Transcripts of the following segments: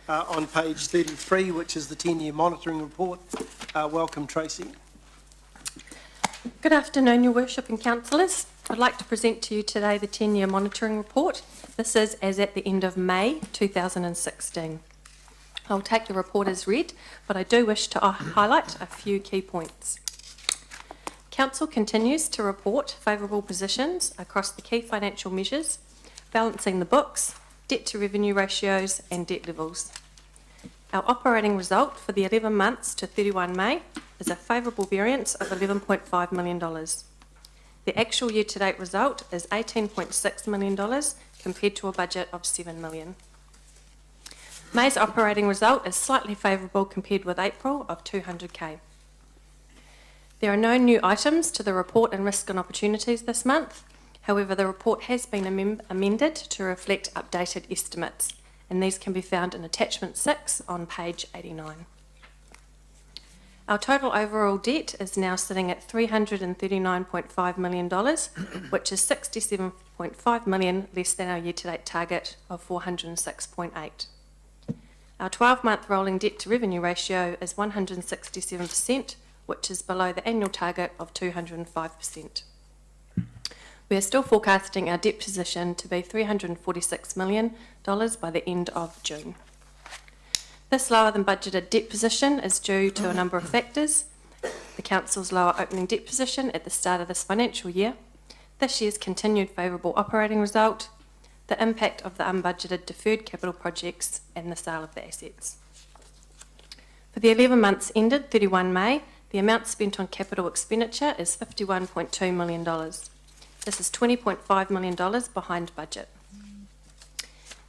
on page 33, which is the 10-year monitoring report. Welcome, Tracy. Good afternoon, Your Worship and Councillors. I'd like to present to you today the 10-year monitoring report. This is as at the end of May 2016. I'll take the report as read, but I do wish to highlight a few key points. Council continues to report favourable positions across the key financial measures, balancing the books, debt to revenue ratios and debt levels. Our operating result for the 11 months to 31 May is a favourable variance of $11.5 million. The actual year-to-date result is $18.6 million compared to a budget of $7 million. May's operating result is slightly favourable compared with April of $200,000. There are no new items to the report and risk and opportunities this month. However, the report has been amended to reflect updated estimates, and these can be found in attachment 6 on page 89. Our total overall debt is now sitting at $339.5 million, which is $67.5 million less than our year-to-date target of $406.8. Our 12-month rolling debt to revenue ratio is 167%, which is below the annual target of 205%. We are still forecasting our debt position to be $346 million by the end of June. This lower than budgeted debt position is due to a number of factors: the Council's lower opening debt position at the start of this financial year, this year's continued favourable operating result, the impact of the unbudgeted deferred capital projects and the sale of the assets. For the 11 months ended 31 May, the amount spent on capital expenditure is $51.2 million. This is $20.5 million behind budget.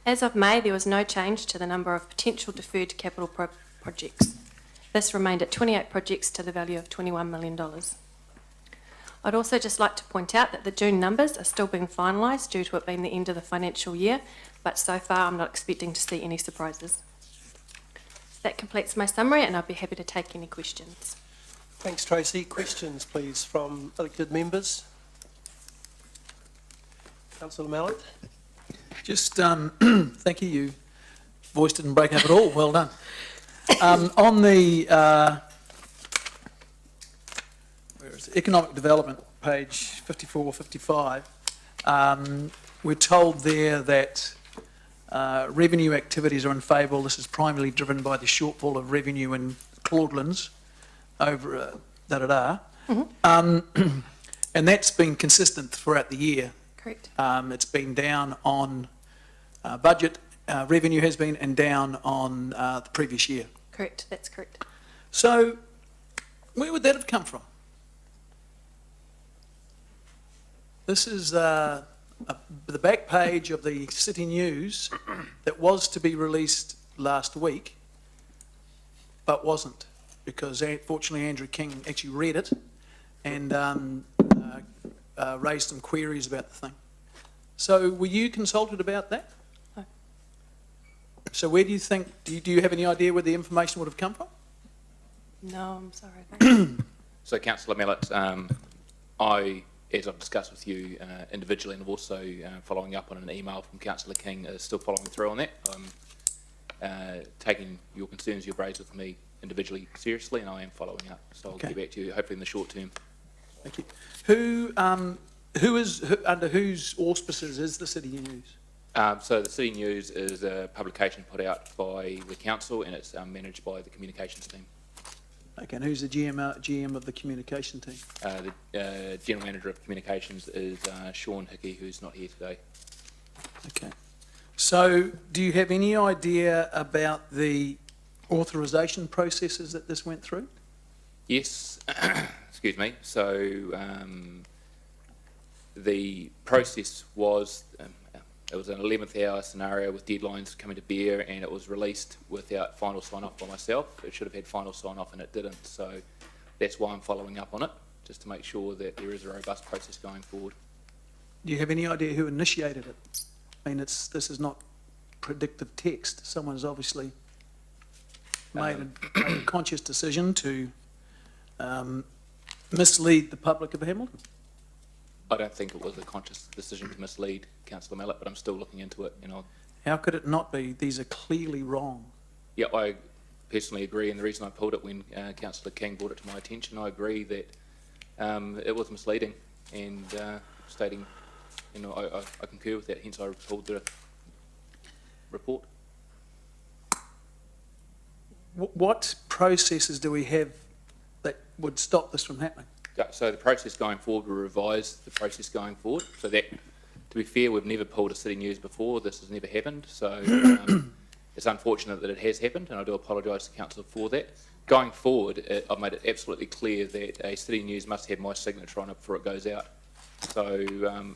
As of May, there was no change to the number of potential deferred capital projects. This remained at 28 projects to the value of $21 million. I'd also just like to point out that the June numbers are still being finalised due to it being the end of the financial year, but so far I'm not expecting to see any surprises. That completes my summary, and I'd be happy to take any questions. Thanks, Tracy. Questions, please, from elected members. Councillor Mallett. Just thank you. You voiced it and break up at all. Well done. On the where is it? Economic development, page 54, 55, we're told there that revenue activities are unfavourable. This is primarily driven by the shortfall of revenue in Claudelands over Mm-hmm. And that's been consistent throughout the year. Correct. It's been down on budget, revenue has been, and down on the previous year. Correct, that's correct. So, where would that have come from? This is the back page of the City News that was to be released last week, but wasn't, because fortunately Andrew King actually read it and raised some queries about the thing. So were you consulted about that? No. So where do you think, do you have any idea where the information would have come from? No, I'm sorry. So Councillor Mallett, I, as I've discussed with you individually, and also following up on an email from Councillor King, is still following through on that. I'm taking your concerns you've raised with me individually seriously, and I am following up. So I'll get back to you hopefully in the short term. Thank you. Under whose auspices is the City News? So the City News is a publication put out by the council, and it's managed by the communications team. Okay, and who's the GM of the communication team? The General Manager of Communications is Sean Hickey, who's not here today. Okay. So do you have any idea about the authorisation processes that this went through? Yes. Excuse me. So the process was, it was an 11th hour scenario with deadlines coming to bear, and it was released without final sign-off by myself. It should have had final sign-off and it didn't. So that's why I'm following up on it, just to make sure that there is a robust process going forward. Do you have any idea who initiated it? I mean, this is not predictive text. Someone has obviously made a conscious decision to mislead the public of Hamilton. I don't think it was a conscious decision to mislead Councillor Mallett, but I'm still looking into it. How could it not be? These are clearly wrong. Yeah, I personally agree, and the reason I pulled it when Councillor King brought it to my attention, I agree that it was misleading and stating, I concur with that, hence I pulled the report. What processes do we have that would stop this from happening? Yeah, so the process going forward, we revise the process going forward. So that, to be fair, we've never pulled a City News before. This has never happened. So it's unfortunate that it has happened, and I do apologise to Council for that. Going forward, I've made it absolutely clear that a City News must have my signature on it before it goes out. So,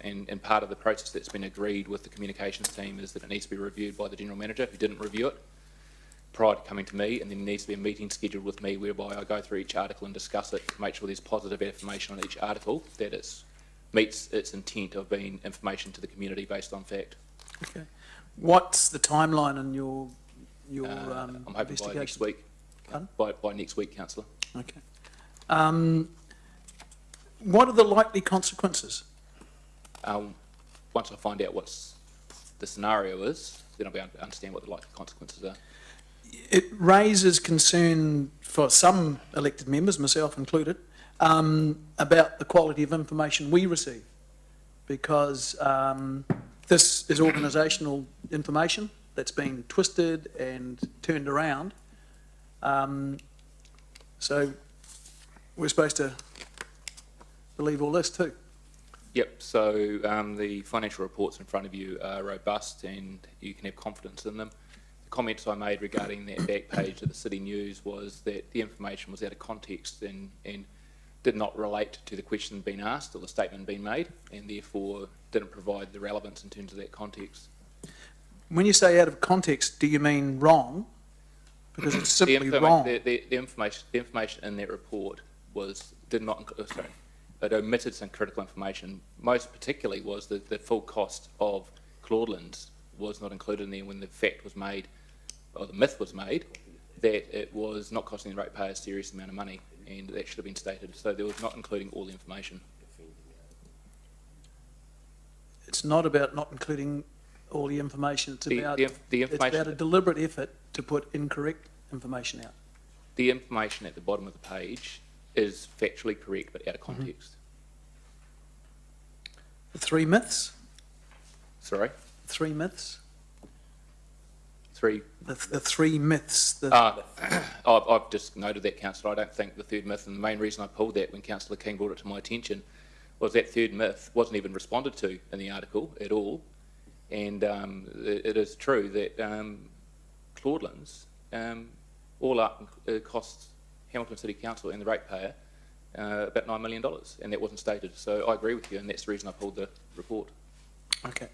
and part of the process that's been agreed with the communications team is that it needs to be reviewed by the General Manager, who didn't review it prior to coming to me, and then there needs to be a meeting scheduled with me whereby I go through each article and discuss it to make sure there's positive information on each article, that it meets its intent of being information to the community based on fact. Okay. What's the timeline in your I'm hoping by next week. Pardon? By next week, Councillor. Okay. What are the likely consequences? Once I find out what the scenario is, then I'll be able to understand what the likely consequences are. It raises concern for some elected members, myself included, about the quality of information we receive, because this is organisational information that's been twisted and turned around. So we're supposed to believe all this too. Yep, so the financial reports in front of you are robust and you can have confidence in them. The comments I made regarding that back page of the City News was that the information was out of context and did not relate to the question being asked or the statement being made, and therefore didn't provide the relevance in terms of that context. When you say out of context, do you mean wrong? Because it's simply wrong. The information in that report it omitted some critical information. Most particularly was the full cost of Claudelands was not included in there when the fact was made, or the myth was made, that it was not costing the ratepayers a serious amount of money, and that should have been stated. So there was not including all the information. It's not about not including all the information. It's about a deliberate effort to put incorrect information out. The information at the bottom of the page is factually correct, but out of context. The three myths? Sorry? Three myths? Three? The three myths. I've just noted that, Councillor. I don't think the third myth, and the main reason I pulled that when Councillor King brought it to my attention, was that third myth wasn't even responded to in the article at all. And it is true that Claudelands, all up, costs Hamilton City Council and the ratepayer about $9 million, and that wasn't stated. So I agree with you, and that's the reason I pulled the report. Okay.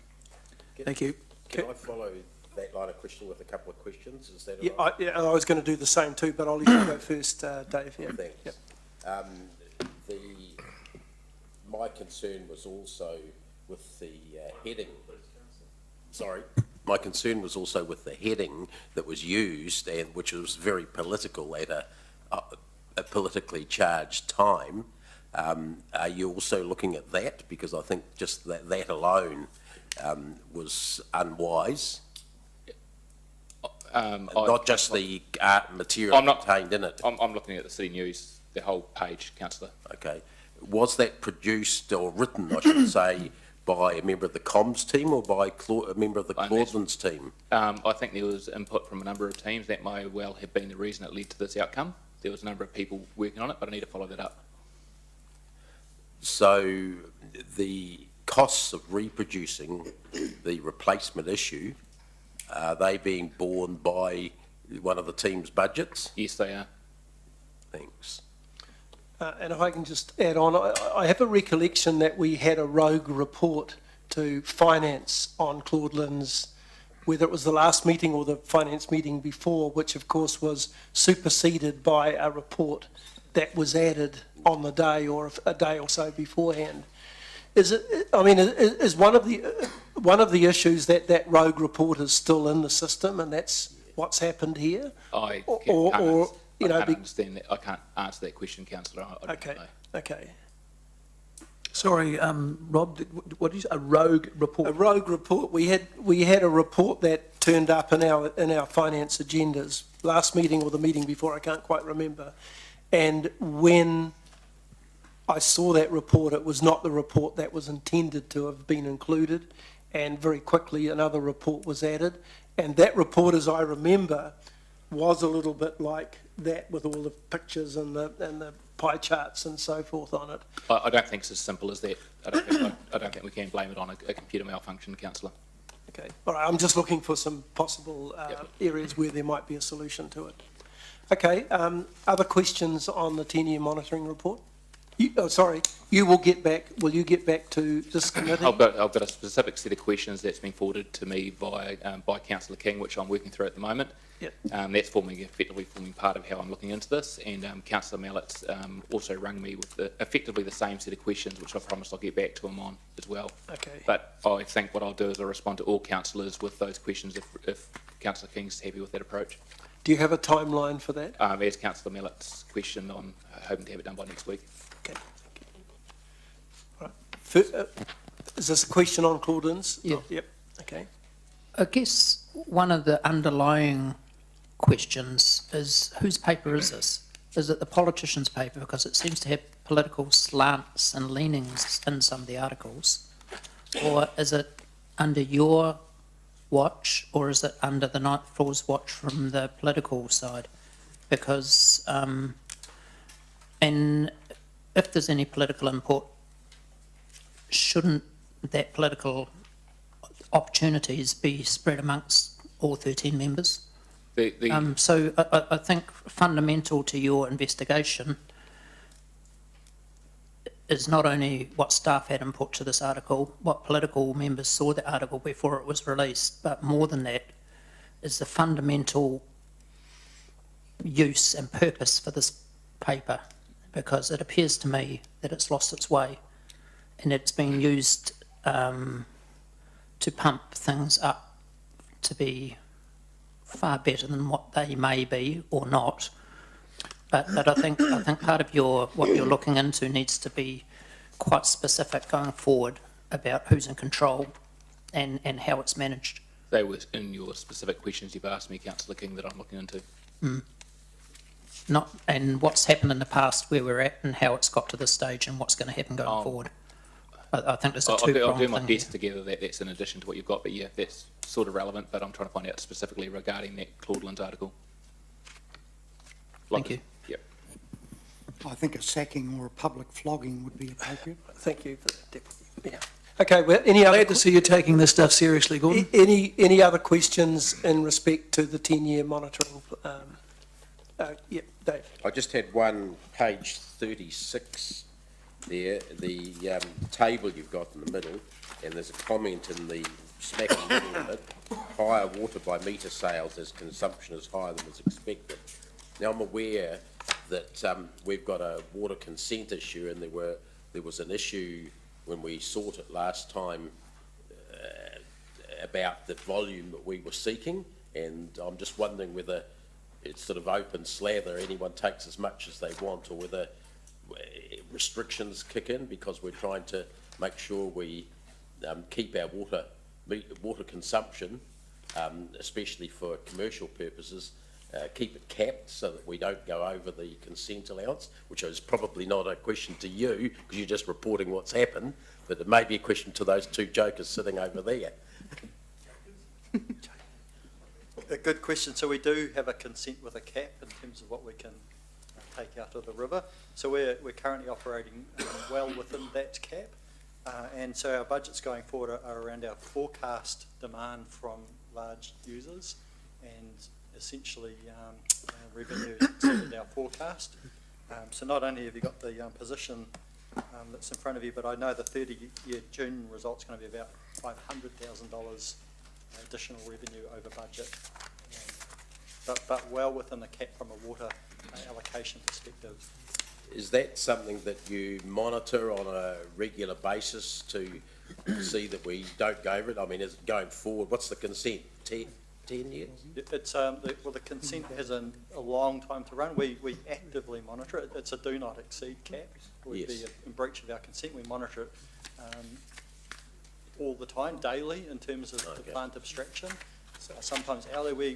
Thank you. Can I follow that line of questioning with a couple of questions? Is that Yeah, all right? I was going to do the same too, but I'll let you go first, Dave. Yeah. Thanks. Yep. My concern was also with the heading. Sorry. My concern was also with the heading that was used, and which was very political at a politically charged time. Are you also looking at that? Because I think just that alone was unwise. Not just the art material contained in it. I'm looking at the City News, the whole page, Councillor. Okay. Was that produced or written, I should say, by a member of the comms team or by a member of the Claudelands team? I think there was input from a number of teams. That may well have been the reason it led to this outcome. There was a number of people working on it, but I need to follow that up. So the costs of reproducing the replacement issue, are they being borne by one of the team's budgets? Yes, they are. Thanks. And if I can just add on, I have a recollection that we had a rogue report to finance on Claudelands, whether it was the last meeting or the finance meeting before, which of course was superseded by a report that was added on the day or a day or so beforehand. Is it? I mean, is one of the issues that rogue report is still in the system, and that's what's happened here? I can't understand that. I can't answer that question, Councillor. Okay. Okay. Sorry, Rob. What is a rogue report? A rogue report. We had a report that turned up in our finance agendas last meeting or the meeting before, I can't quite remember. And when I saw that report, it was not the report that was intended to have been included, and very quickly another report was added. And that report, as I remember, was a little bit like that, with all the pictures and the pie charts and so forth on it. I don't think it's as simple as that. I don't think we can blame it on a computer malfunction, councillor. Okay, all right, I'm just looking for some possible Yep. areas where there might be a solution to it. Okay, other questions on the 10-year monitoring report? You will get back, will you get back to this committee? I've got a specific set of questions that's been forwarded to me by Councillor King, which I'm working through at the moment. Yep. That's effectively forming part of how I'm looking into this. And Councillor Mallett's also rung me with effectively the same set of questions, which I promised I'll get back to him on as well. Okay. But I think what I'll do is I'll respond to all councillors with those questions if Councillor King's happy with that approach. Do you have a timeline for that? As Councillor Mallett's question, I'm hoping to have it done by next week. Okay. All right. Is this a question on Claudine's? Yeah. Oh, yep. Okay. I guess one of the underlying questions is, whose paper is this? Is it the politician's paper? Because it seems to have political slants and leanings in some of the articles. Or is it under your watch, or is it under the Ninth Floor's watch from the political side? Because, and if there's any political input, shouldn't that political opportunities be spread amongst all 13 members? So I think fundamental to your investigation is not only what staff had input to this article, what political members saw the article before it was released, but more than that is the fundamental use and purpose for this paper, because it appears to me that it's lost its way and it's being used to pump things up to be far better than what they may be or not. But I think part of what you're looking into needs to be quite specific going forward about who's in control and how it's managed. They were in your specific questions you've asked me, Councillor King, that I'm looking into. And what's happened in the past, where we're at, and how it's got to this stage, and what's going to happen going forward. I think there's a two-pronged thing. I'll do my best together. That's in addition to what you've got, but yeah, that's sort of relevant. But I'm trying to find out specifically regarding that Claudelands article. Thank you. Yep. I think a sacking or a public flogging would be appropriate. Thank you for that, Deputy. Yeah. Okay, well, any other... Glad to see you taking this stuff seriously, Gordon. Any other questions in respect to the 10-year monitoring? Yep, Dave. I just had one, page 36 there, the table you've got in the middle, and there's a comment in the smack in the middle of it, higher water by metre sales as consumption is higher than was expected. Now, I'm aware that we've got a water consent issue, and there was an issue when we sought it last time about the volume that we were seeking, and I'm just wondering whether it's sort of open slather, anyone takes as much as they want, or whether restrictions kick in, because we're trying to make sure we keep our water consumption, especially for commercial purposes, keep it capped so that we don't go over the consent allowance, which is probably not a question to you because you're just reporting what's happened, but it may be a question to those two jokers sitting over there. A good question. So we do have a consent with a cap in terms of what we can take out of the river. So we're currently operating well within that cap. And so our budgets going forward are around our forecast demand from large users, and essentially revenue exceeded our forecast. So not only have you got the position that's in front of you, but I know the 30-year June result's going to be about $500,000 additional revenue over budget, but well within the cap from a water allocation perspective. Is that something that you monitor on a regular basis to see that we don't go over it? I mean, is it going forward? What's the consent? 10 years? It's well, the consent has a long time to run. We actively monitor it. It's a do not exceed cap. We'd be in breach of our consent. We monitor it all the time, daily, in terms of the plant abstraction. So sometimes hourly.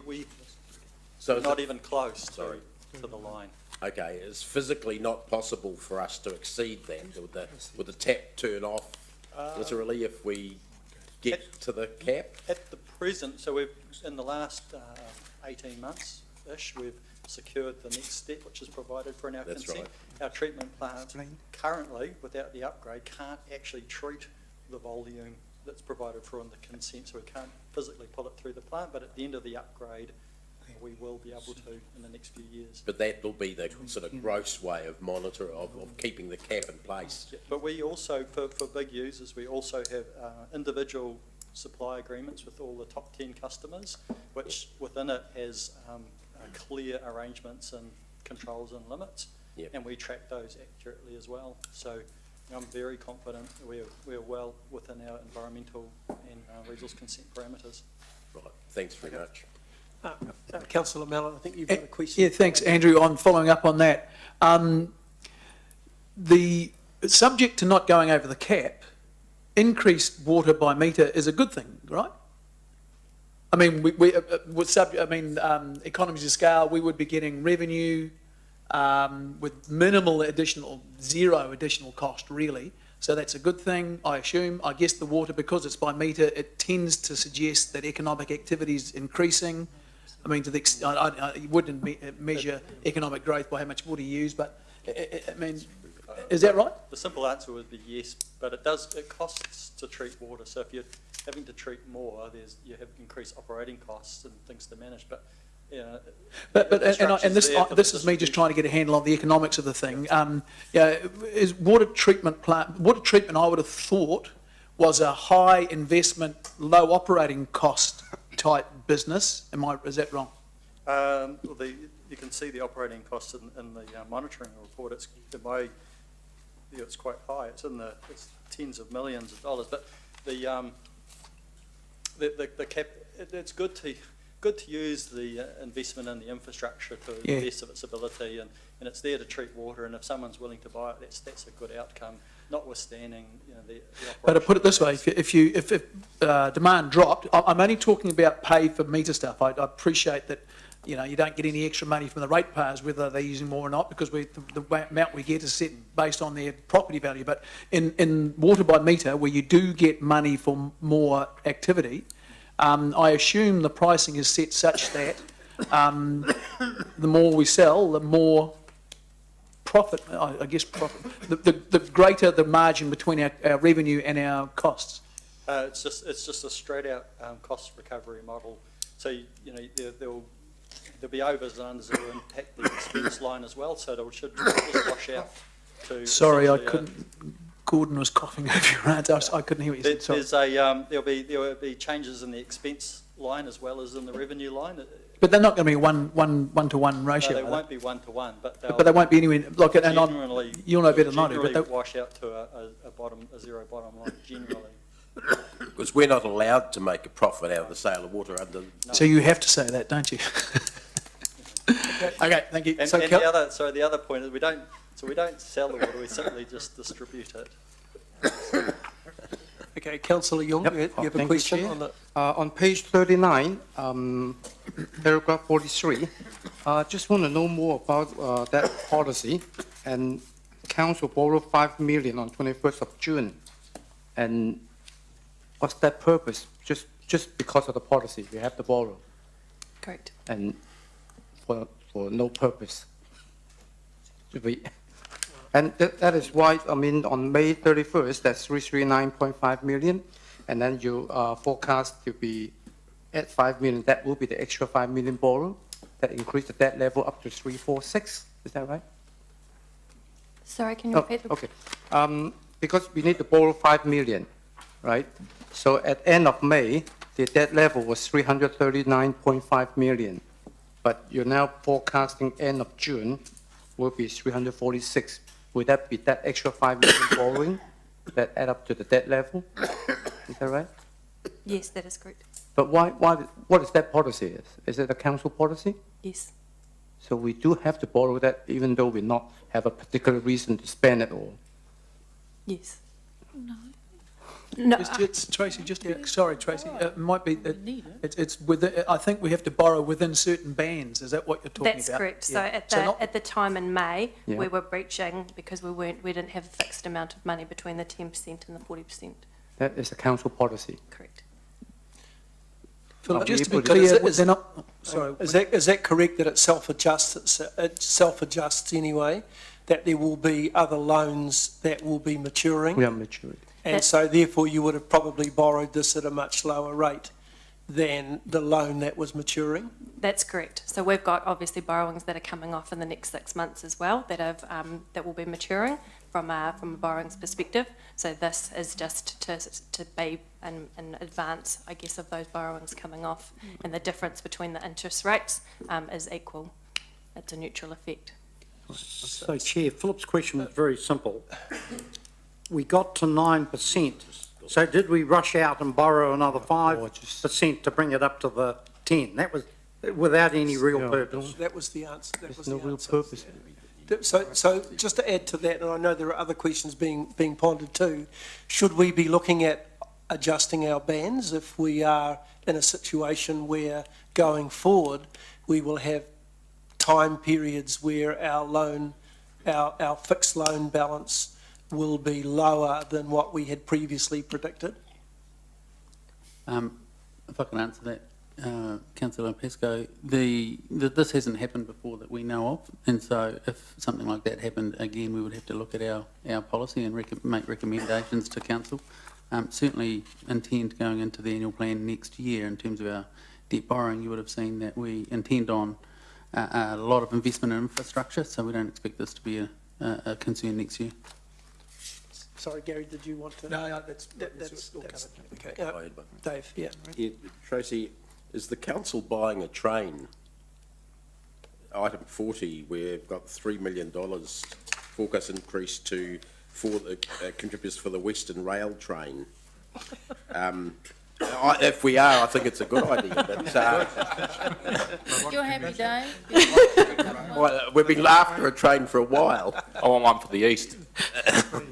So is not it- even close Sorry. to the line. Okay, it's physically not possible for us to exceed that with the tap turn off literally if we get to the cap? At the present, so we've, in the last 18 months-ish, we've secured the next step, which is provided for in our That's consent. right. Our treatment plant currently, without the upgrade, can't actually treat the volume that's provided for in the consent, so we can't physically put it through the plant, but at the end of the upgrade, we will be able to in the next few years. But that will be the sort of gross way of of keeping the cap in place. Yeah, but we also, for big users, we also have individual supply agreements with all the top 10 customers, which within it has clear arrangements and controls and limits, Yep. and we track those accurately as well. So I'm very confident that we're well within our environmental and resource consent parameters. Right, thanks very much. Councillor Mallett, I think you've got a question. Yeah, thanks, Andrew. On following up on that, the subject to not going over the cap, increased water by metre is a good thing, right? I mean, economies of scale, we would be getting revenue with zero additional cost, really. So that's a good thing, I assume. I guess the water, because it's by metre, it tends to suggest that economic activity is increasing. I mean, to the you wouldn't measure economic growth by how much water you use, but I mean, is that right? The simple answer would be yes, but it costs to treat water. So if you're having to treat more, you have increased operating costs and things to manage. But this is me just trying to get a handle on the economics of the thing. Is water treatment, I would have thought, was a high investment, low operating cost type business. Is that wrong? You can see the operating costs in the monitoring report. It's quite high. It's tens of millions of dollars. But the cap, it's good to use the investment in the infrastructure to the best of its ability, and it's there to treat water. And if someone's willing to buy it, that's a good outcome, notwithstanding the But to put it this way, if demand dropped, I'm only talking about pay for meter stuff. I appreciate that, you don't get any extra money from the ratepayers, whether they're using more or not, because the amount we get is set based on their property value. But in water by meter, where you do get money for more activity, I assume the pricing is set such that the more we sell, the more profit, I guess profit, the greater the margin between our revenue and our costs. It's just a straight out cost recovery model. So there'll be overs and unders that will impact the expense line as well. So it should just wash out to. Sorry, I couldn't. Gordon was coughing over your answer. I couldn't hear what you said. Sorry. There'll be changes in the expense line as well as in the revenue line. But they're not going to be one-to-one ratio. No, they won't be one-to-one, but they won't be anywhere. You'll know better than I do. But they wash out to a zero bottom line generally. Because we're not allowed to make a profit out of the sale of water under. No. So you have to say that, don't you? Okay, thank you. And the other point is we don't sell the water, we simply just distribute it. Okay, Councillor Young, you have a question on that? On page 39, paragraph 43, just want to know more about that policy. And council borrowed $5 million on 21st of June. And what's that purpose? Just because of the policy, we have to borrow. Correct. And for no purpose. And that is why, on May 31st, that's 339.5 million, and then you forecast to be at 5 million. That will be the extra 5 million borrow. That increase the debt level up to 346. Is that right? Sorry, can you repeat? Okay. Because we need to borrow 5 million, right? So at end of May, the debt level was 339.5 million, but you're now forecasting end of June will be 346. Would that be that extra 5 million borrowing that add up to the debt level? Is that right? Yes, that is correct. But what is that policy? Is it a council policy? Yes. So we do have to borrow that even though we not have a particular reason to spend it all? Yes. No, Tracy, just to be, sorry, Tracy, it might be, it's within, I think we have to borrow within certain bands, is that what you're talking about? that's correct. So Yeah. at the time in May, Yeah. we were breaching because we didn't have a fixed amount of money between the 10% and the 40%. That is a council policy. Correct. Philip, just to be But is clear, it- is- they're not, sorry. Is that correct that it self-adjusts anyway? That there will be other loans that will be maturing? We are matured. And so therefore you would have probably borrowed this at a much lower rate than the loan that was maturing? That's correct. So we've got obviously borrowings that are coming off in the next 6 months as well that will be maturing from a borrowings perspective. So this is just to be in advance, I guess, of those borrowings coming off, and the difference between the interest rates is equal. It's a neutral effect. So Chair, Philip's question was very simple. We got to 9%, so did we rush out and borrow another 5% to bring it up to the 10? That was without any real purpose. That was the answer. That was There's no the real answer. purpose. So just to add to that, and I know there are other questions being pondered too, should we be looking at adjusting our bands if we are in a situation where going forward we will have time periods where our fixed loan balance will be lower than what we had previously predicted? If I can answer that, Councillor Pesco, this hasn't happened before that we know of, and so if something like that happened again, we would have to look at our policy and make recommendations to council. Certainly intend going into the annual plan next year in terms of our debt borrowing. You would have seen that we intend on a lot of investment in infrastructure, so we don't expect this to be a concern next year. Sorry, Gary, did you want to? No, that's Okay. Dave, yeah. Yeah, Tracy, is the council buying a train? Item 40, we've got $3 million forecast increase for the contributors for the Western Rail train. If we are, I think it's a good idea, but You're happy, Dave? well, we've been after a train for a while. I want one for the east.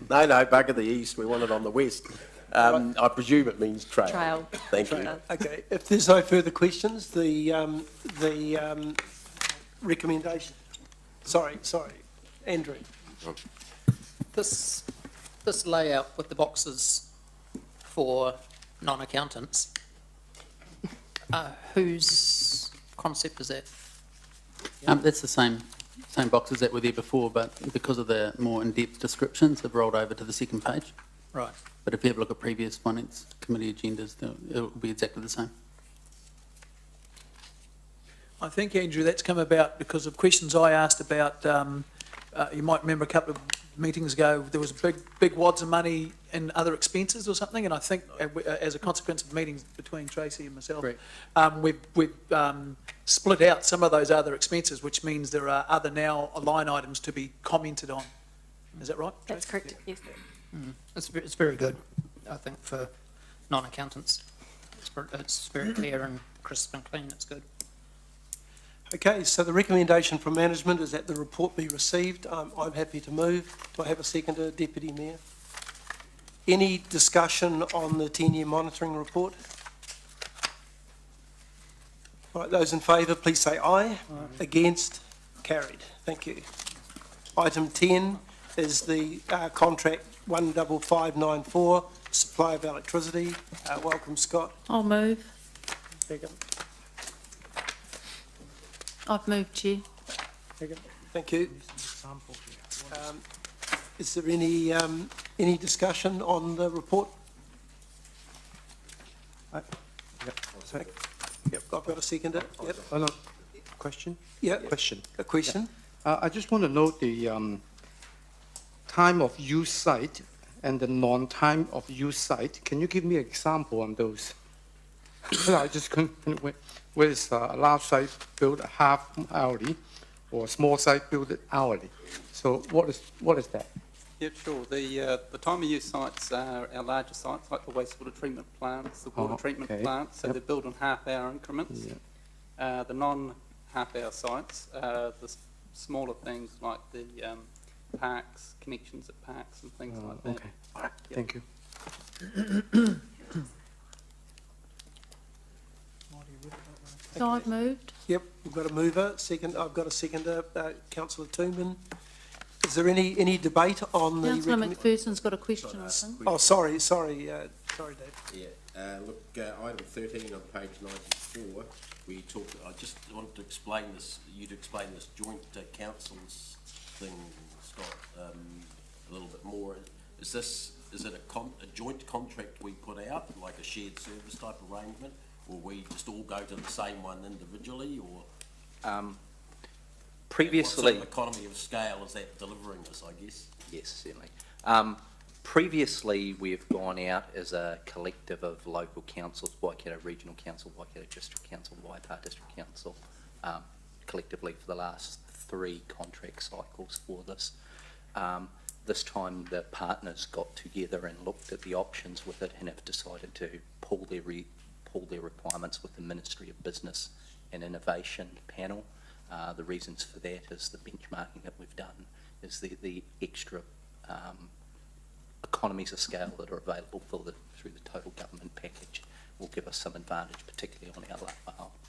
No, bugger the east, we want it on the west. I presume it means trail. Trail. Thank you. Okay, if there's no further questions, the recommendation. Sorry, Andrew. This layout with the boxes for non-accountants, whose concept is that? That's the same boxes that were there before, but because of the more in-depth descriptions, they've rolled over to the second page. Right. But if you have a look at previous Finance Committee agendas, it will be exactly the same. I think, Andrew, that's come about because of questions I asked about, you might remember a couple of meetings ago, there was big wads of money in other expenses or something, and I think as a consequence of meetings between Tracy and myself, we've split out some of those other expenses, which means there are other now line items to be commented on. Is that right, Tracy? That's correct, yes. It's very good, I think, for non-accountants. It's very clear and crisp and clean, it's good. Okay, so the recommendation from management is that the report be received. I'm happy to move. Do I have a seconder, Deputy Mayor? Any discussion on the 10-year monitoring report? All right, those in favour, please say aye. Against? Carried. Thank you. Item 10 is the contract 15594, supply of electricity. Welcome, Scott. I'll move. Second. I've moved, Chair. Thank you. Is there any discussion on the report? Yep, I've got a seconder. Yep. Oh, no. Question? Yeah. Question. A question? I just want to know the time of use site and the non-time of use site. Can you give me an example on those? I just couldn't. Where is a large site built half hourly, or a small site built hourly? So what is that? Yeah, sure. The time of use sites are our larger sites, like the wastewater treatment plants, the water treatment plants. So they're built on half-hour increments. Yep. The non-half-hour sites are the smaller things like the parks, connections at parks, and things like that. Okay. All right. Yep. Thank you. So I've moved. Yep, we've got a mover, second, I've got a seconder, councillor Toomban. Is there any debate on the... Councillor McPherson's got a question, I think. Oh, sorry, Dave. Yeah, look, item 13 on page 94, we talked, I just wanted to explain this, you to explain this joint councils thing, Scott, a little bit more. Is it a joint contract we put out, like a shared service type arrangement, or we just all go to the same one individually, or? Previously... What sort of economy of scale is that delivering us, I guess? Yes, certainly. Previously, we've gone out as a collective of local councils, Waikato Regional Council, Waikato District Council, Waipa District Council, collectively for the last 3 contract cycles for this. This time the partners got together and looked at the options with it and have decided to pull their requirements with the Ministry of Business and Innovation panel. The reasons for that is the benchmarking that we've done is the extra economies of scale that are available through the total government package will give us some advantage, particularly on our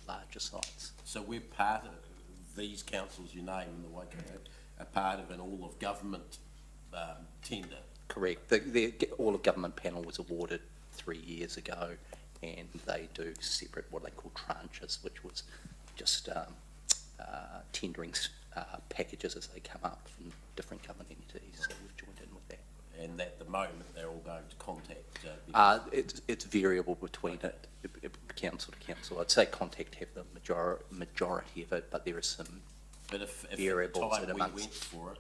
larger sites. So we're part of these councils you name in the Waikato, are part of an all-of-government tender? Correct. The all-of-government panel was awarded 3 years ago, and they do separate what they call tranches, which was just tendering packages as they come up from different government entities. So we've joined in with that. And at the moment, they're all going to contact? It's variable between council to council. I'd say contact have the majority of it, but there are some variables at the time amongst. We went for it,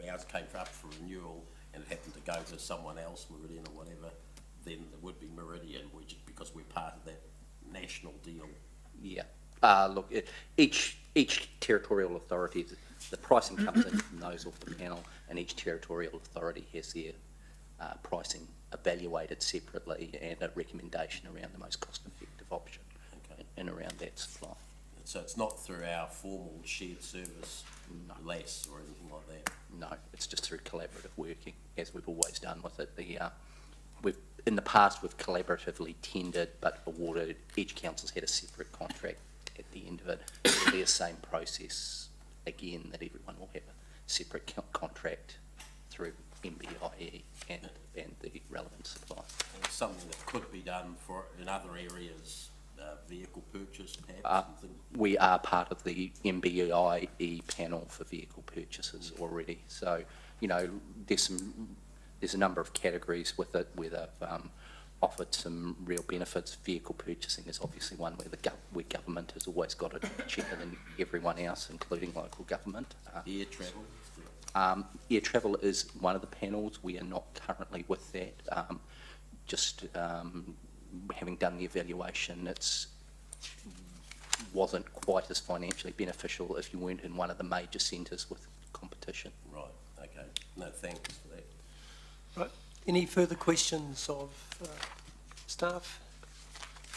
ours came up for renewal, and it happened to go to someone else, Meridian or whatever, then it would be Meridian, because we're part of that national deal. Yeah. Look, each territorial authority, the pricing comes in from those off the panel, and each territorial authority has their pricing evaluated separately and a recommendation around the most cost-effective option and around that supply. So it's not through our formal shared service LAS or anything like that? No, it's just through collaborative working, as we've always done with it. In the past, we've collaboratively tendered but awarded, each council's had a separate contract at the end of it. It'll be the same process again, that everyone will have a separate contract through MBIE and the relevant supply. And it's something that could be done in other areas, vehicle purchase perhaps? We are part of the MBIE panel for vehicle purchases already. So, you know, there's a number of categories with it where they've offered some real benefits. Vehicle purchasing is obviously one where government has always got it cheaper than everyone else, including local government. Air travel? Air travel is one of the panels. We are not currently with that. Having done the evaluation, it wasn't quite as financially beneficial if you weren't in one of the major centres with competition. Right, okay. No, thanks for that. Right. Any further questions of staff?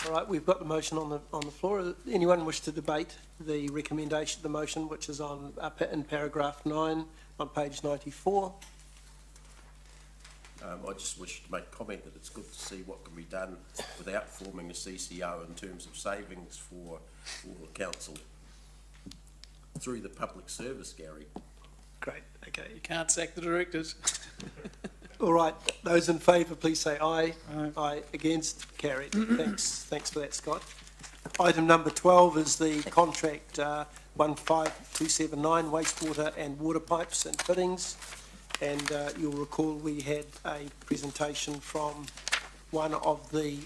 All right, we've got the motion on the floor. Anyone wish to debate the recommendation, the motion, which is in paragraph 9 on page 94? I just wish to make a comment that it's good to see what can be done without forming a CCO in terms of savings for the council through the public service, Gary. Great, okay. You can't sack the directors. All right, those in favour, please say aye. Aye. Against? Carried. Thanks for that, Scott. Item number 12 is the contract 15279, wastewater and water pipes and fittings. And you'll recall we had a presentation from one of the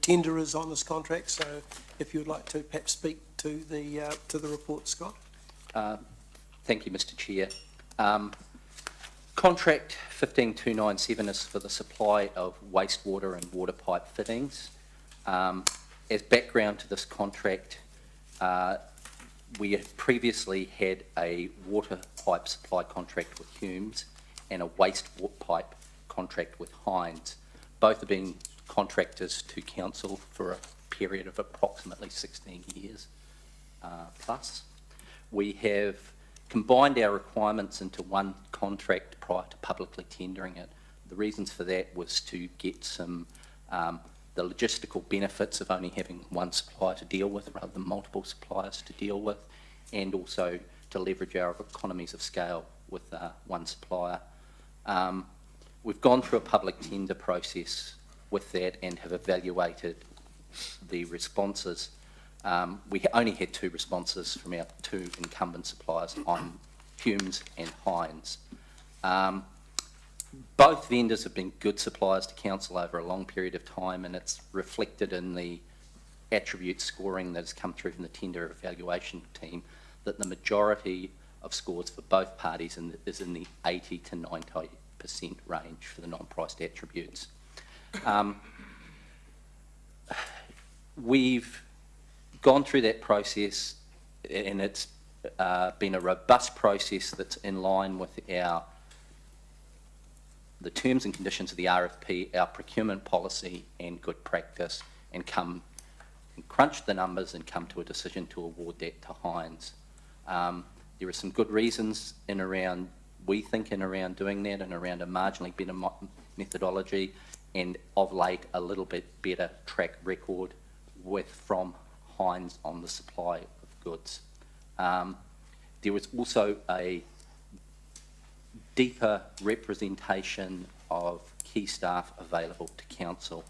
tenderers on this contract. So if you'd like to perhaps speak to the report, Scott. Thank you, Mr. Chair. Contract 15297 is for the supply of wastewater and water pipe fittings. As background to this contract, we have previously had a water pipe supply contract with Humes and a waste pipe contract with Hines. Both have been contractors to council for a period of approximately 16 years plus. We have combined our requirements into one contract prior to publicly tendering it. The reasons for that was to get some the logistical benefits of only having one supplier to deal with rather than multiple suppliers to deal with, and also to leverage our economies of scale with one supplier. We've gone through a public tender process with that and have evaluated the responses. We only had 2 responses from our 2 incumbent suppliers on Humes and Hines. Both vendors have been good suppliers to council over a long period of time, and it's reflected in the attribute scoring that has come through from the tender evaluation team that the majority of scores for both parties is in the 80 to 90% range for the non-priced attributes. We've gone through that process, and it's been a robust process that's in line with the terms and conditions of the RFP, our procurement policy and good practice, and crunch the numbers and come to a decision to award that to Hines. There are some good reasons we think in around doing that, and around a marginally better methodology, and of late a little bit better track record from Hines on the supply of goods. There was also a deeper representation of key staff available to council,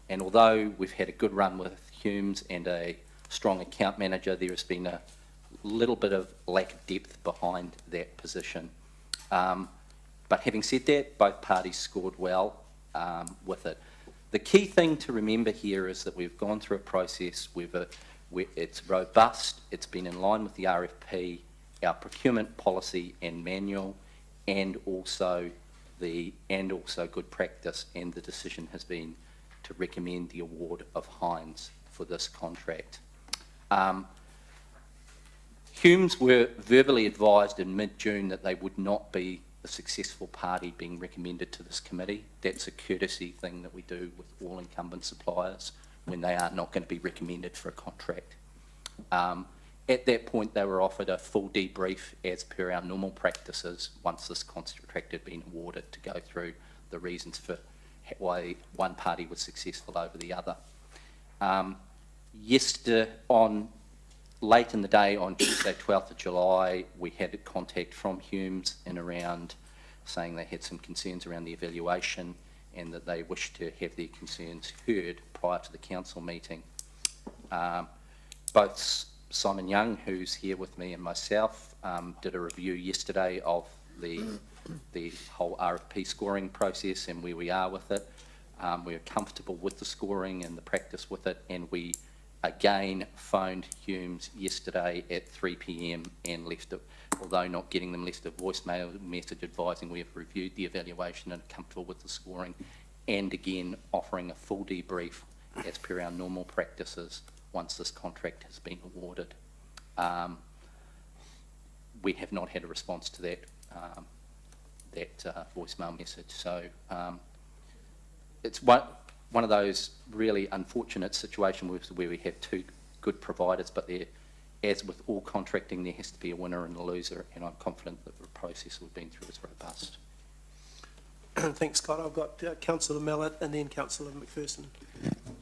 and although we've had a good run with Humes and a strong account manager, there has been a little bit of lack of depth behind that position. But having said that, both parties scored well with it. The key thing to remember here is that we've gone through a process, it's robust, it's been in line with the RFP, our procurement policy and manual, and also good practice, and the decision has been to recommend the award of Hines for this contract. Humes were verbally advised in mid-June that they would not be the successful party being recommended to this committee. That's a courtesy thing that we do with all incumbent suppliers when they are not going to be recommended for a contract. At that point, they were offered a full debrief as per our normal practices once this contract had been awarded, to go through the reasons for why one party was successful over the other. Late in the day on Tuesday, 12th of July, we had a contact from Humes in around saying they had some concerns around the evaluation and that they wished to have their concerns heard prior to the council meeting. Both Simon Young, who's here with me, and myself did a review yesterday of the whole RFP scoring process and where we are with it. We're comfortable with the scoring and the practice with it, and we again phoned Humes yesterday at 3 p.m. and although not getting them, left a voicemail message advising we have reviewed the evaluation and are comfortable with the scoring, and again offering a full debrief as per our normal practices once this contract has been awarded. We have not had a response to that voicemail message, so it's one of those really unfortunate situations where we have 2 good providers, but as with all contracting, there has to be a winner and a loser, and I'm confident that the process we've been through is robust. Thanks, Scott. I've got Councillor Mallett and then Councillor McPherson.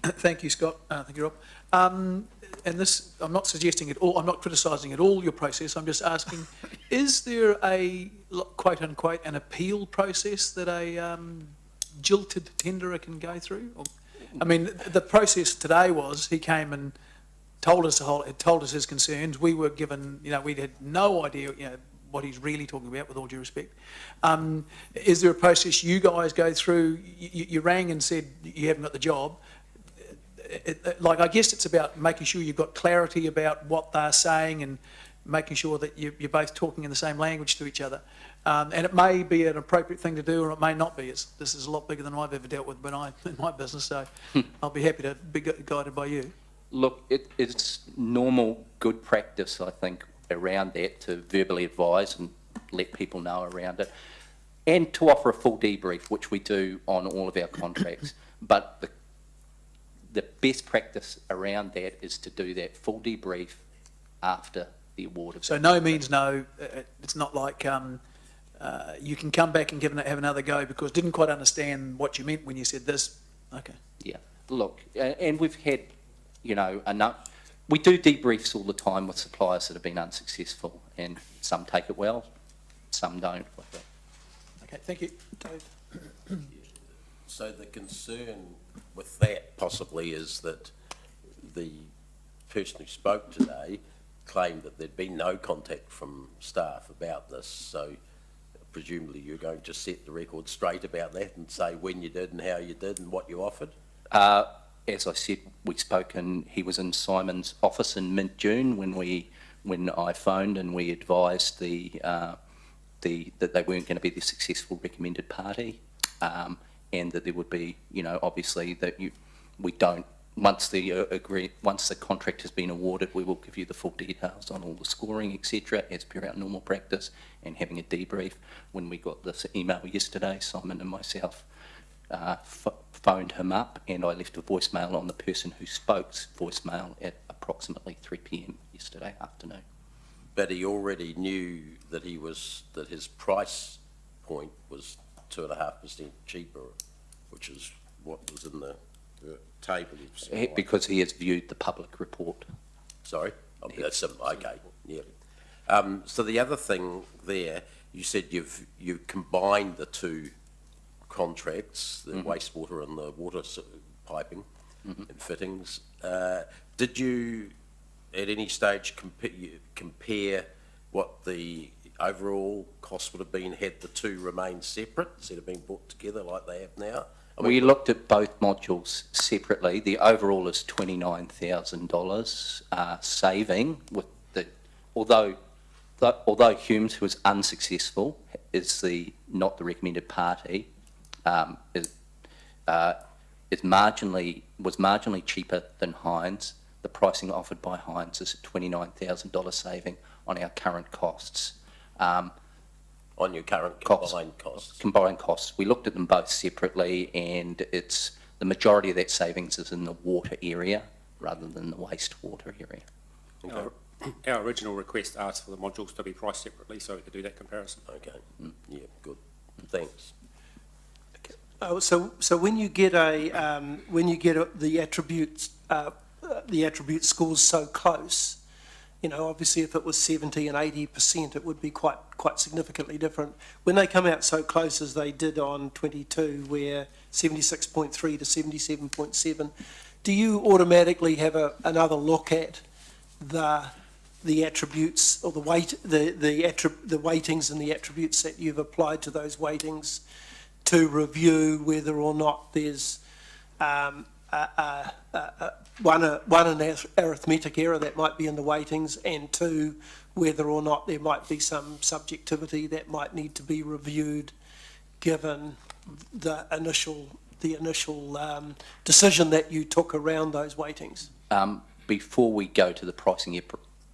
Thank you, Scott. Thank you, Rob. And this, I'm not suggesting at all, I'm not criticising at all your process. I'm just asking, is there a, quote unquote, an appeal process that a jilted tenderer can go through? I mean, the process today was he came and told us his concerns. We were given, we had no idea, what he's really talking about, with all due respect. Is there a process you guys go through? You rang and said you haven't got the job. I guess it's about making sure you've got clarity about what they're saying and making sure that you're both talking in the same language to each other. And it may be an appropriate thing to do, or it may not be. This is a lot bigger than I've ever dealt with in my business, so I'll be happy to be guided by you. Look, it's normal good practice, I think, around that, to verbally advise and let people know around it, and to offer a full debrief, which we do on all of our contracts. But the best practice around that is to do that full debrief after the award of. So no means no. It's not like you can come back and have another go because didn't quite understand what you meant when you said this. Okay. Yeah, look, and we've had, you know, enough. We do debriefs all the time with suppliers that have been unsuccessful, and some take it well, some don't. Okay, thank you. Dave? So the concern with that possibly is that the person who spoke today claimed that there'd been no contact from staff about this, so presumably you're going to set the record straight about that and say when you did and how you did and what you offered? As I said, he was in Simon's office in mid-June when I phoned and we advised that they weren't going to be the successful recommended party, and that there would be, you know, obviously that we don't. Once the contract has been awarded, we will give you the full details on all the scoring, etc., as per our normal practice, and having a debrief. When we got this email yesterday, Simon and myself phoned him up, and I left a voicemail on the person who spoke's voicemail at approximately 3 p.m. yesterday afternoon. But he already knew that his price point was 2.5% cheaper, which is what was in the table. Because he has viewed the public report. Sorry? Oh, that's okay, yeah. So the other thing there, you said you've combined the two contracts, the wastewater and the water piping and fittings. Did you at any stage compare what the overall cost would have been had the two remained separate instead of being brought together like they have now? We looked at both modules separately. The overall is $29,000 saving. Although Humes, who was unsuccessful, is not the recommended party, was marginally cheaper than Hines. The pricing offered by Hines is a $29,000 saving on our current costs. On your current combined costs? Combined costs. We looked at them both separately, and the majority of that savings is in the water area rather than the wastewater area. Okay. Our original request asked for the modules to be priced separately so we could do that comparison. Okay, yeah, good, thanks. So when you get the attribute scores so close, you know, obviously if it was 70 and 80%, it would be quite significantly different. When they come out so close as they did on 22, where 76.3 to 77.7, do you automatically have another look at the attributes or the weightings and the attributes that you've applied to those weightings to review whether or not there's one an arithmetic error that might be in the weightings, and two, whether or not there might be some subjectivity that might need to be reviewed given the initial decision that you took around those weightings? Before we go to the pricing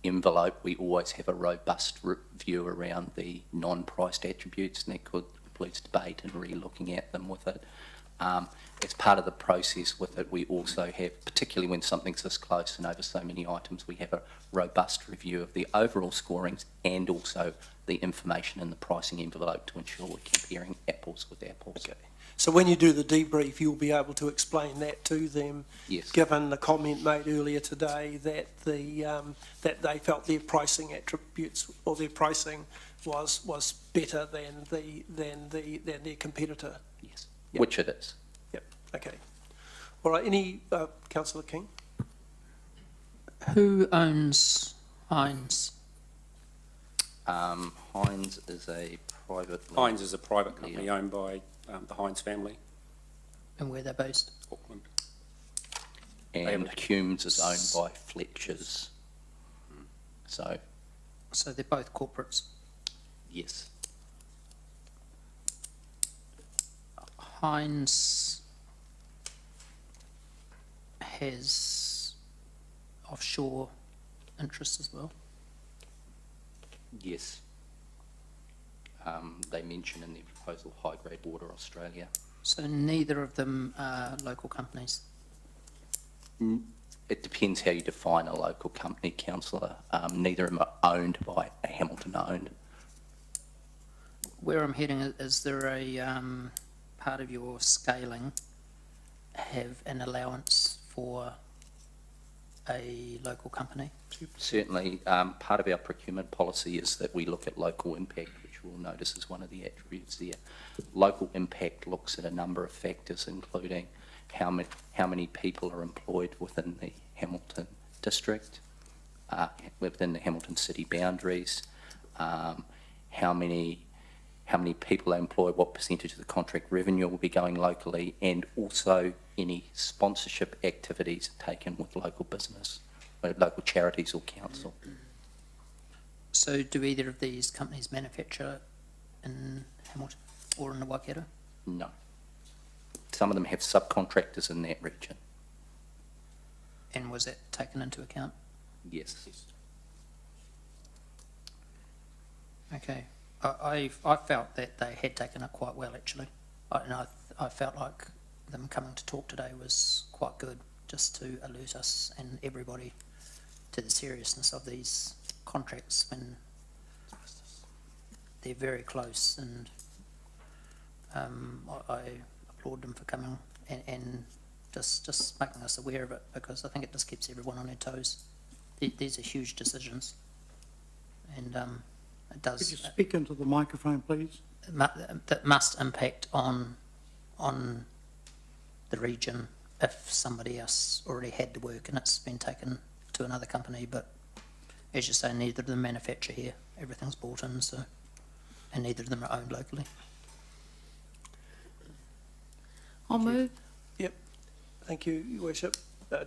envelope, we always have a robust review around the non-priced attributes, and that includes debate and re-looking at them with it. As part of the process with it, we also have, particularly when something's this close and over so many items, we have a robust review of the overall scorings and also the information in the pricing envelope to ensure we're comparing apples with apples. Okay. So when you do the debrief, you'll be able to explain that to them. Yes. Given the comment made earlier today that that they felt their pricing attributes or their pricing was better than their competitor. Yes. Yep. Which it is. Yep. Okay. All right. Any Councillor King? Who owns Hines? Hines is a private. Hines is a private company owned by the Hines family. And where they're based? Auckland. And Humes is owned by Fletcher's. So they're both corporates? Yes. Hines has offshore interests as well? Yes. They mention in their proposal High Grade Water Australia. So neither of them are local companies? It depends how you define a local company, councillor. Neither of them are owned by Hamilton owned. where I'm heading, is there a part of your scaling have an allowance for a local company? Certainly, part of our procurement policy is that we look at local impact, which you'll notice is one of the attributes there. Local impact looks at a number of factors, including how many people are employed within the Hamilton district, within the Hamilton city boundaries, how many people are employed, what percentage of the contract revenue will be going locally, and also any sponsorship activities taken with local business, local charities or council. So do either of these companies manufacture in Hamilton or in the Waikato? No. Some of them have subcontractors in that region. And was that taken into account? Yes. Okay. I felt that they had taken it quite well, actually. I felt like them coming to talk today was quite good, just to alert us and everybody to the seriousness of these contracts when they're very close, and I applaud them for coming and just making us aware of it, because I think it just keeps everyone on their toes. These are huge decisions, and it does. Could you speak into the microphone, please? That must impact on the region if somebody else already had the work and it's been taken to another company. But as you say, neither of them manufacture here. Everything's bought in, so, and neither of them are owned locally. I'll move. Yep. Thank you, Your Worship.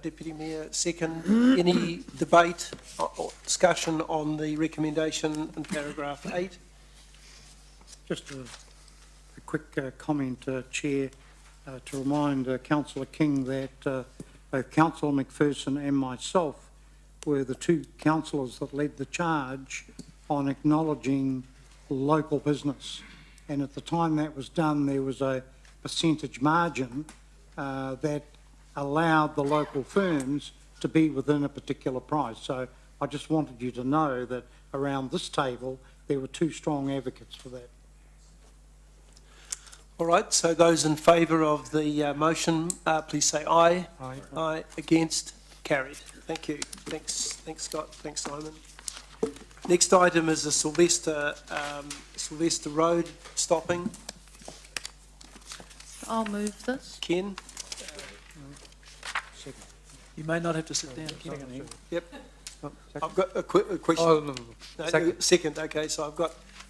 Deputy Mayor, second. Any debate or discussion on the recommendation in paragraph 8? Just a quick comment, Chair, to remind Councillor King that both Councillor McPherson and myself were the two councillors that led the charge on acknowledging local business. And at the time that was done, there was a percentage margin that allowed the local firms to be within a particular price. So I just wanted you to know that around this table, there were two strong advocates for that. All right, so those in favour of the motion, please say aye. Aye. Aye. Against? Carried. Thank you. Thanks, Scott. Thanks, Simon. Next item is the Sylvester Road stopping. I'll move this. Ken? You may not have to sit down. Yep. I've got a question. Oh, No, second. Okay, so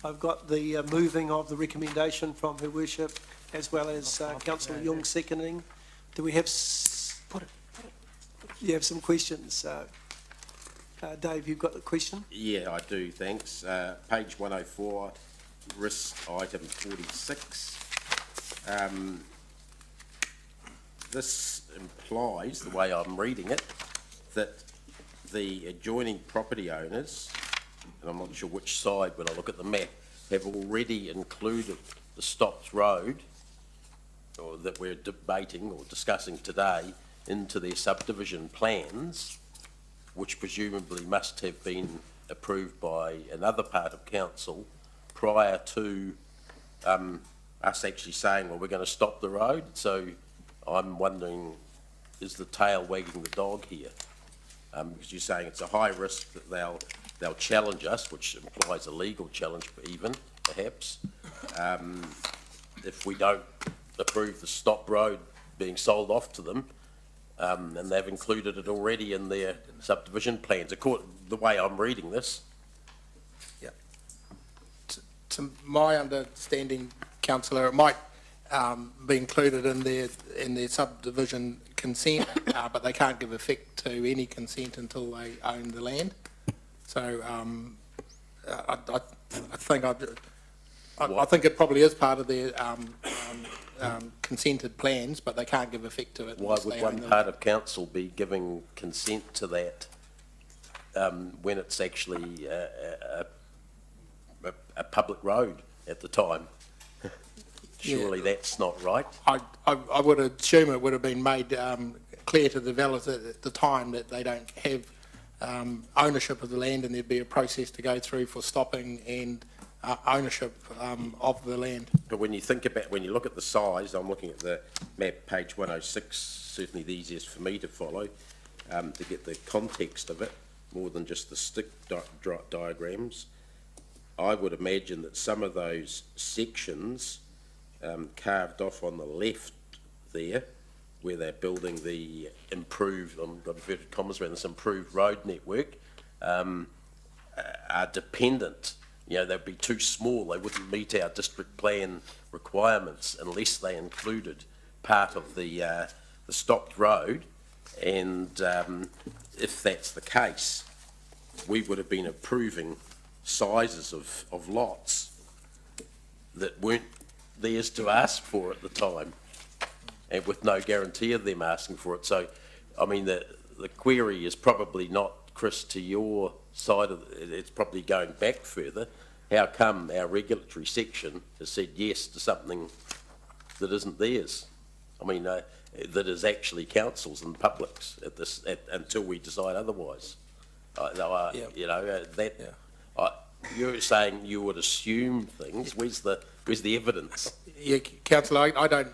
I've got the moving of the recommendation from Her Worship, as well as Councillor Young seconding. Do we have? You have some questions. Dave, you've got the question. Yeah, I do, thanks. Page 104, risk item 46. This implies, the way I'm reading it, that the adjoining property owners, and I'm not sure which side when I look at the map, have already included the Stops Road, or that we're debating or discussing today, into their subdivision plans, which presumably must have been approved by another part of council prior to us actually saying, well, we're going to stop the road. So I'm wondering, is the tail wagging the dog here? Because you're saying it's a high risk that they'll challenge us, which implies a legal challenge even, perhaps, if we don't approve the stop road being sold off to them, and they've included it already in their subdivision plans, according the way I'm reading this. Yeah. To my understanding, councillor, it might be included in their subdivision consent, but they can't give effect to any consent until they own the land. So I think it probably is part of their consented plans, but they can't give effect to it. Why would one part of council be giving consent to that when it's actually a public road at the time? Surely that's not right. I would assume it would have been made clear to the developers at the time that they don't have ownership of the land, and there'd be a process to go through for stopping and ownership of the land. But when you look at the size, I'm looking at the map, page 106, certainly the easiest for me to follow, to get the context of it, more than just the stick diagrams. I would imagine that some of those sections carved off on the left there, where they're building the improved, inverted commas around this improved road network, are dependent. You know, they'd be too small. They wouldn't meet our district plan requirements unless they included part of the stopped road. And if that's the case, we would have been approving sizes of lots that weren't theirs to ask for at the time, and with no guarantee of them asking for it. So, I mean, the query is probably not, Chris, to your side of it, it's probably going back further. How come our regulatory section has said yes to something that isn't theirs? I mean, that is actually councils and publics until we decide otherwise. You know, you're saying you would assume things. Where's the evidence? Yeah, councillor, I don't